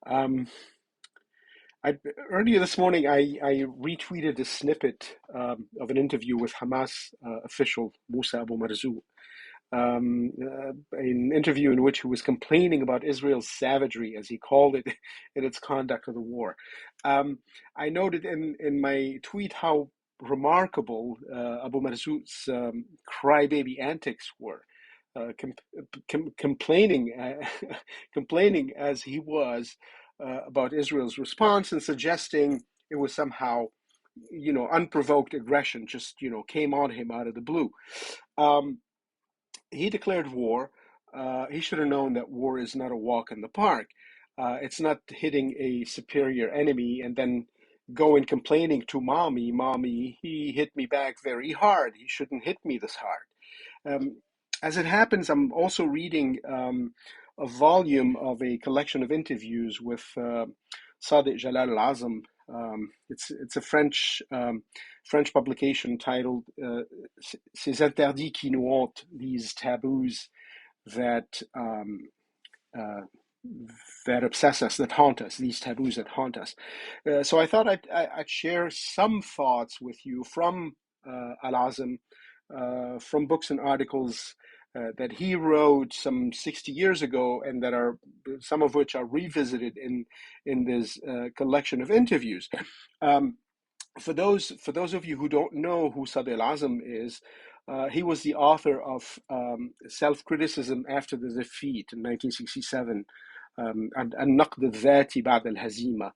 Um, Earlier this morning, I retweeted a snippet of an interview with Hamas official Moussa Abu Marzook, an interview in which he was complaining about Israel's savagery, as he called it, in its conduct of the war. I noted in my tweet how remarkable Abu Marzouk's crybaby antics were. Complaining, complaining as he was about Israel's response and suggesting it was somehow, unprovoked aggression, just came on him out of the blue. Um, he declared war. He should have known that war is not a walk in the park. It's not hitting a superior enemy and then going complaining to mommy, he hit me back very hard. He shouldn't hit me this hard. As it happens, I'm also reading a volume of a collection of interviews with Sadik Jalal al-Azm. It's a French publication titled "Ces interdits qui nous hantent," these taboos that uh, that obsess us, that haunt us, these taboos that haunt us. So I thought I'd share some thoughts with you from al-Azm, from books and articles that he wrote some 60 years ago, and that are some of which are revisited in this collection of interviews. Um, for those of you who don't know who Sadik al-Azm is, he was the author of Self-Criticism After the Defeat in 1967, and النقد الذاتي بعد الهزيمة.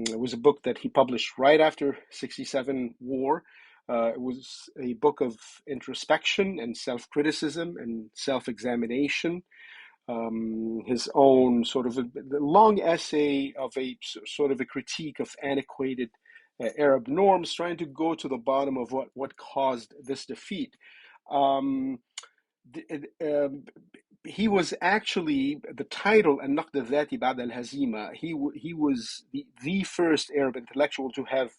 It was a book that he published right after 67 war. It was a book of introspection and self-criticism and self-examination. His own sort of the long essay of a sort of a critique of antiquated Arab norms, trying to go to the bottom of what caused this defeat. Um, he was actually the title النقد الذاتي بعد الهزيمة. He was the first Arab intellectual to have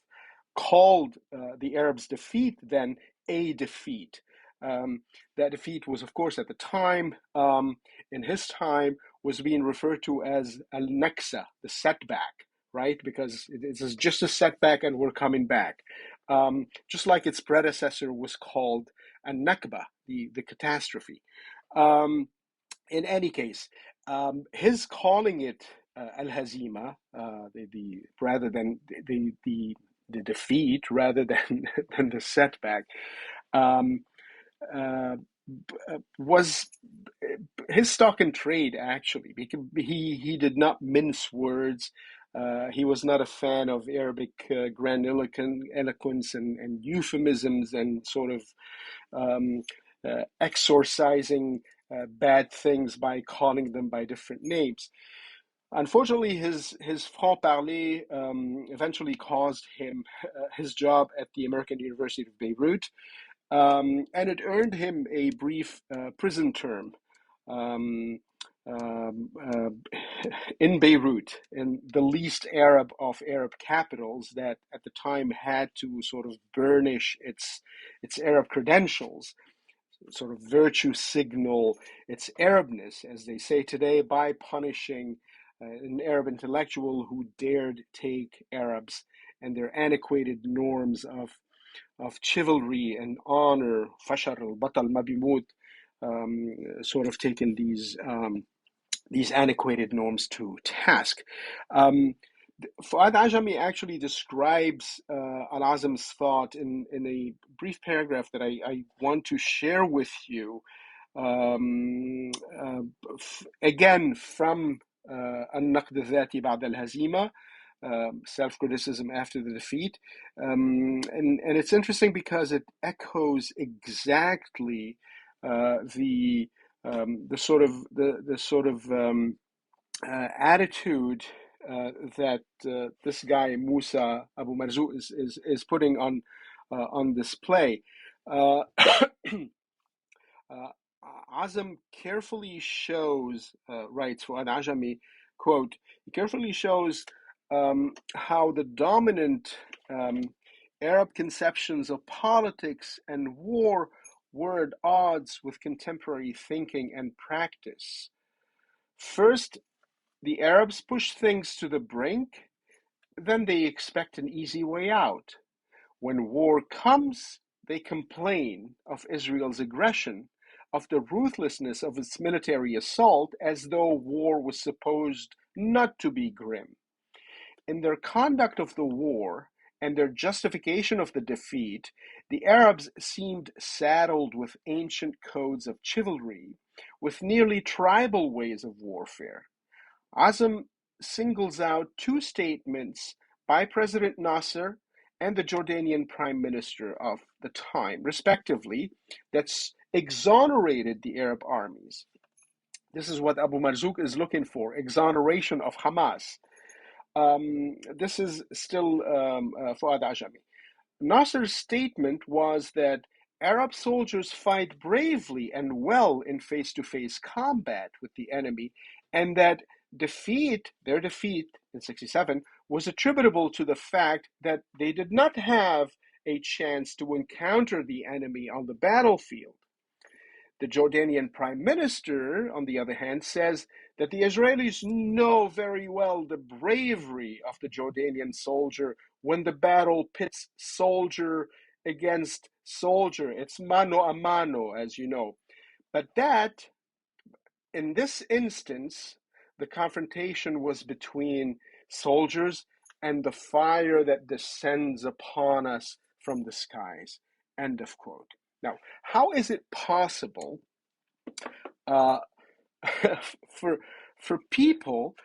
called the Arabs' defeat then a defeat. That defeat was, of course, at the time, in his time, was being referred to as al-Naksa, the setback, right? Because it is just a setback and we're coming back. Just like its predecessor was called al-Nakba, the catastrophe. Um, in any case, his calling it al-Hazima, the rather than the defeat, rather than than the setback, um, uh, was his stock in trade, actually, because he did not mince words. He was not a fan of Arabic grandiloquence and euphemisms and sort of um, exorcising bad things by calling them by different names. Unfortunately, his franc parler eventually caused him his job at the American University of Beirut, and it earned him a brief prison term. Um, um, uh, in Beirut, in the least Arab of Arab capitals that at the time had to sort of burnish its Arab credentials, sort of virtue signal its Arabness, as they say today, by punishing an Arab intellectual who dared take Arabs and their antiquated norms of chivalry and honor, fashar al-batal ma bimut, sort of taken these antiquated norms to task. Um, Fouad Ajami actually describes al-Azm's thought in a brief paragraph that I want to share with you. Um, uh, Again, from النقد الذاتي بعد الهزيمة, self-criticism after the defeat. And it's interesting because it echoes exactly the sort of attitude that this guy Moussa Abu Marzouk is putting on display. Uh, uh, Azam carefully shows, writes Fuad Ajami, quote, he carefully shows how the dominant Arab conceptions of politics and war were at odds with contemporary thinking and practice. First, the Arabs push things to the brink, then they expect an easy way out. When war comes, they complain of Israel's aggression, of the ruthlessness of its military assault, as though war was supposed not to be grim. In their conduct of the war and their justification of the defeat, the Arabs seemed saddled with ancient codes of chivalry, with nearly tribal ways of warfare. Azm singles out two statements by President Nasser and the Jordanian Prime Minister of the time, respectively, that's exonerated the Arab armies. This is what Abu Marzook is looking for, exoneration of Hamas. This is still Fouad Ajami. Nasser's statement was that Arab soldiers fight bravely and well in face-to-face combat with the enemy, and that their defeat in 67, was attributable to the fact that they did not have a chance to encounter the enemy on the battlefield. The Jordanian Prime Minister, on the other hand, says that the Israelis know very well the bravery of the Jordanian soldier when the battle pits soldier against soldier. It's mano a mano, as you know. But that, in this instance, the confrontation was between soldiers and the fire that descends upon us from the skies. End of quote. Now, how is it possible uh, for people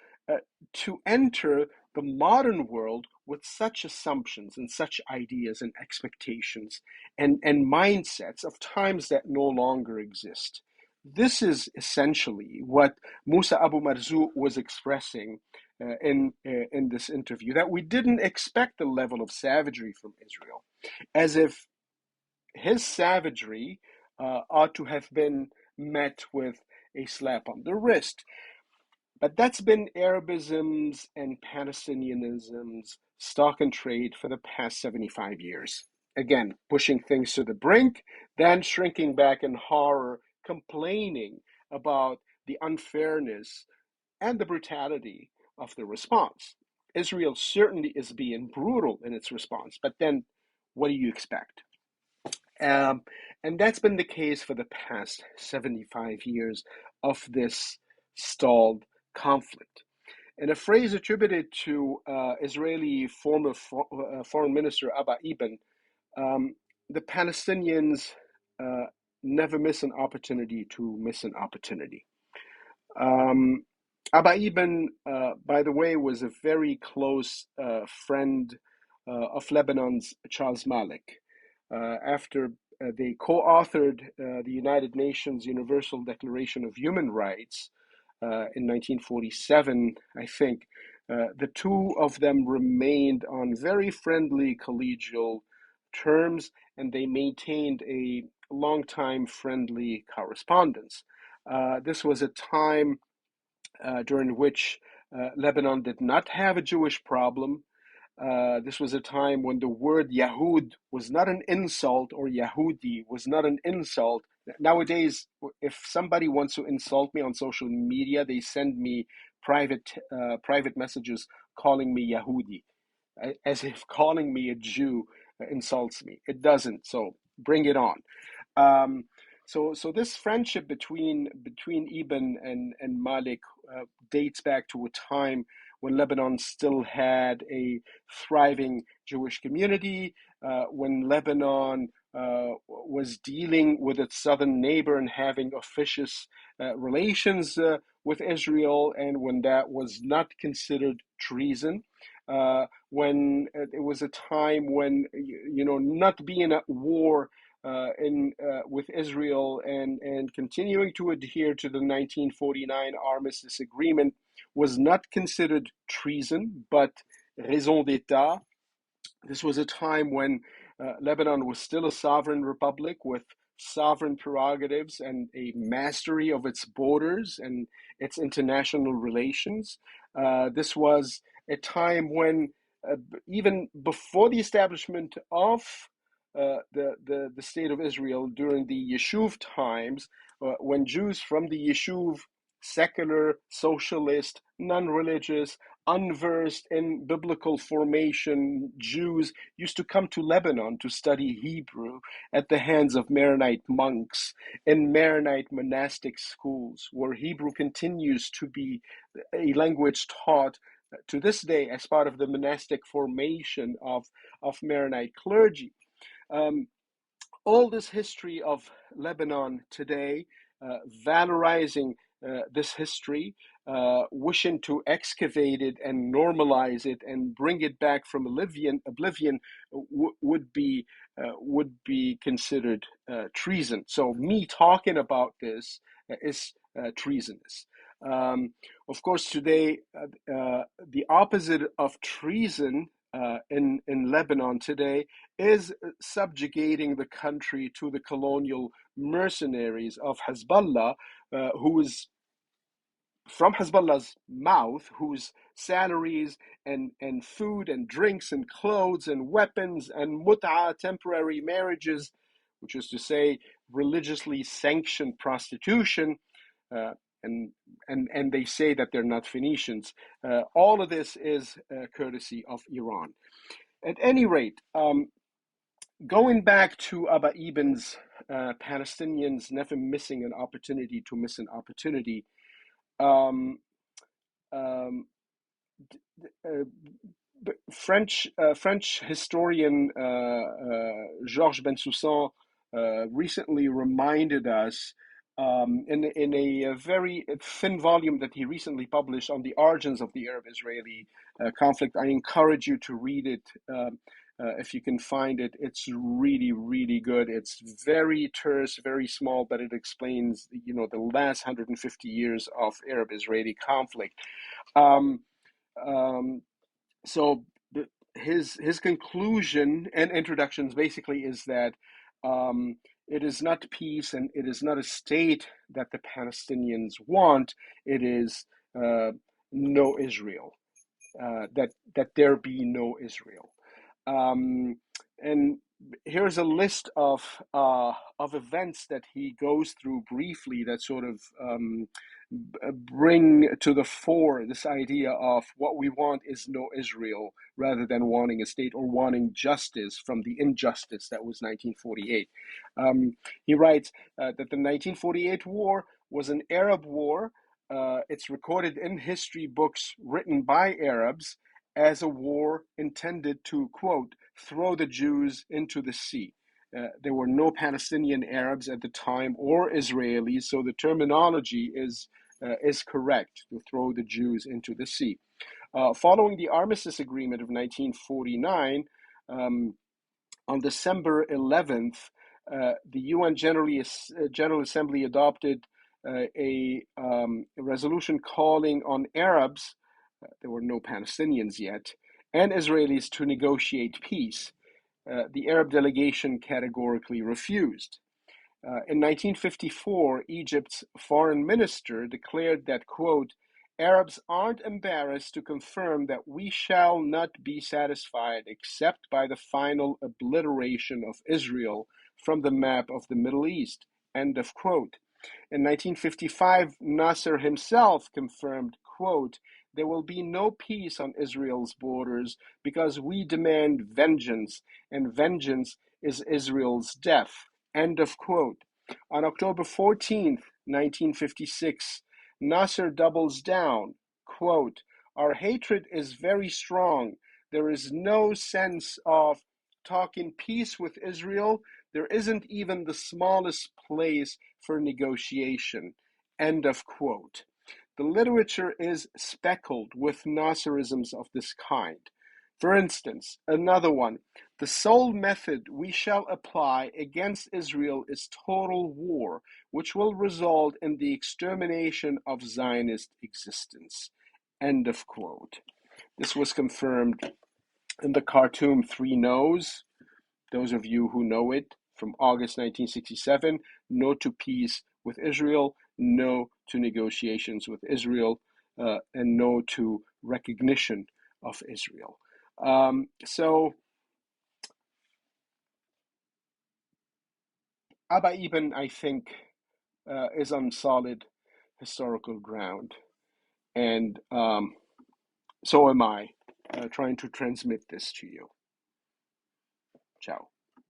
to enter the modern world with such assumptions and such ideas and expectations and mindsets of times that no longer exist? This is essentially what Moussa Abu Marzouk was expressing in this interview, that we didn't expect the level of savagery from Israel, as if his savagery ought to have been met with a slap on the wrist. But that's been Arabisms and Palestinianism's stock and trade for the past 75 years. Again, pushing things to the brink, then shrinking back in horror, complaining about the unfairness and the brutality of the response. Israel certainly is being brutal in its response, but then what do you expect? And that's been the case for the past 75 years of this stalled conflict. In a phrase attributed to Israeli former Foreign Minister Abba Eban, the Palestinians never miss an opportunity to miss an opportunity. Abba Eban, by the way, was a very close friend of Lebanon's Charles Malik. After they co-authored the United Nations Universal Declaration of Human Rights in 1947, I think, the two of them remained on very friendly collegial terms, and they maintained a long-time friendly correspondence. This was a time during which Lebanon did not have a Jewish problem. This was a time when the word Yahud was not an insult, or Yahudi was not an insult. Nowadays, if somebody wants to insult me on social media, they send me private messages calling me Yahudi, as if calling me a Jew insults me. It doesn't. So bring it on. Um, so this friendship between Ibn and Malik dates back to a time when Lebanon still had a thriving Jewish community, when Lebanon was dealing with its southern neighbor and having officious relations with Israel, and when that was not considered treason. When it was a time when, not being at war with Israel and continuing to adhere to the 1949 armistice agreement was not considered treason, but raison d'etat. This was a time when Lebanon was still a sovereign republic with sovereign prerogatives and a mastery of its borders and its international relations. This was a time when, even before the establishment of the state of Israel during the Yishuv times, when Jews from the Yishuv secular, socialist, non-religious, unversed in biblical formation Jews used to come to Lebanon to study Hebrew at the hands of Maronite monks in Maronite monastic schools, where Hebrew continues to be a language taught to this day as part of the monastic formation of Maronite clergy. Um, all this history of Lebanon today, valorizing this history, wishing to excavate it and normalize it and bring it back from oblivion would be considered treason. So me talking about this is treasonous. Um, of course, today the opposite of treason in Lebanon today is subjugating the country to the colonial mercenaries of Hezbollah, who is from Hezbollah's mouth, whose salaries and food and drinks and clothes and weapons and mut'a, temporary marriages, which is to say religiously sanctioned prostitution, uh, and and they say that they're not Phoenicians. All of this is courtesy of Iran. At any rate, going back to Abba Eban's Palestinians never missing an opportunity to miss an opportunity. Um, um, uh, French historian Georges Bensoussan recently reminded us in a very thin volume that he recently published on the origins of the Arab-Israeli conflict. I encourage you to read it if you can find it. It's really, really good. It's very terse, very small, but it explains, the last 150 years of Arab-Israeli conflict. Um, um, so his conclusion and introductions basically is that it is not peace and it is not a state that the Palestinians want. It is no Israel. That there be no Israel. Um, and here's a list of events that he goes through briefly that sort of bring to the fore this idea of what we want is no Israel rather than wanting a state or wanting justice from the injustice that was 1948. He writes that the 1948 war was an Arab war. It's recorded in history books written by Arabs as a war intended to, quote, throw the Jews into the sea. There were no Palestinian Arabs at the time or Israelis, so the terminology is correct, to throw the Jews into the sea. Following the Armistice Agreement of 1949, on December 11th, the UN General Assembly adopted a resolution calling on Arabs, there were no Palestinians yet, and Israelis to negotiate peace. The Arab delegation categorically refused. In 1954, Egypt's foreign minister declared that, quote, Arabs aren't embarrassed to confirm that we shall not be satisfied except by the final obliteration of Israel from the map of the Middle East, end of quote. In 1955, Nasser himself confirmed, quote, there will be no peace on Israel's borders because we demand vengeance, and vengeance is Israel's death, end of quote. On October 14th, 1956, Nasser doubles down, quote, our hatred is very strong. There is no sense of talking peace with Israel. There isn't even the smallest place for negotiation, end of quote. The literature is speckled with Nasserisms of this kind. For instance, another one, the sole method we shall apply against Israel is total war, which will result in the extermination of Zionist existence. End of quote. This was confirmed in the Khartoum Three No's, those of you who know it, from August 1967, no to peace with Israel, no to negotiations with Israel, and no to recognition of Israel. So Abba Eban, I think, is on solid historical ground. And so am I, trying to transmit this to you. Ciao.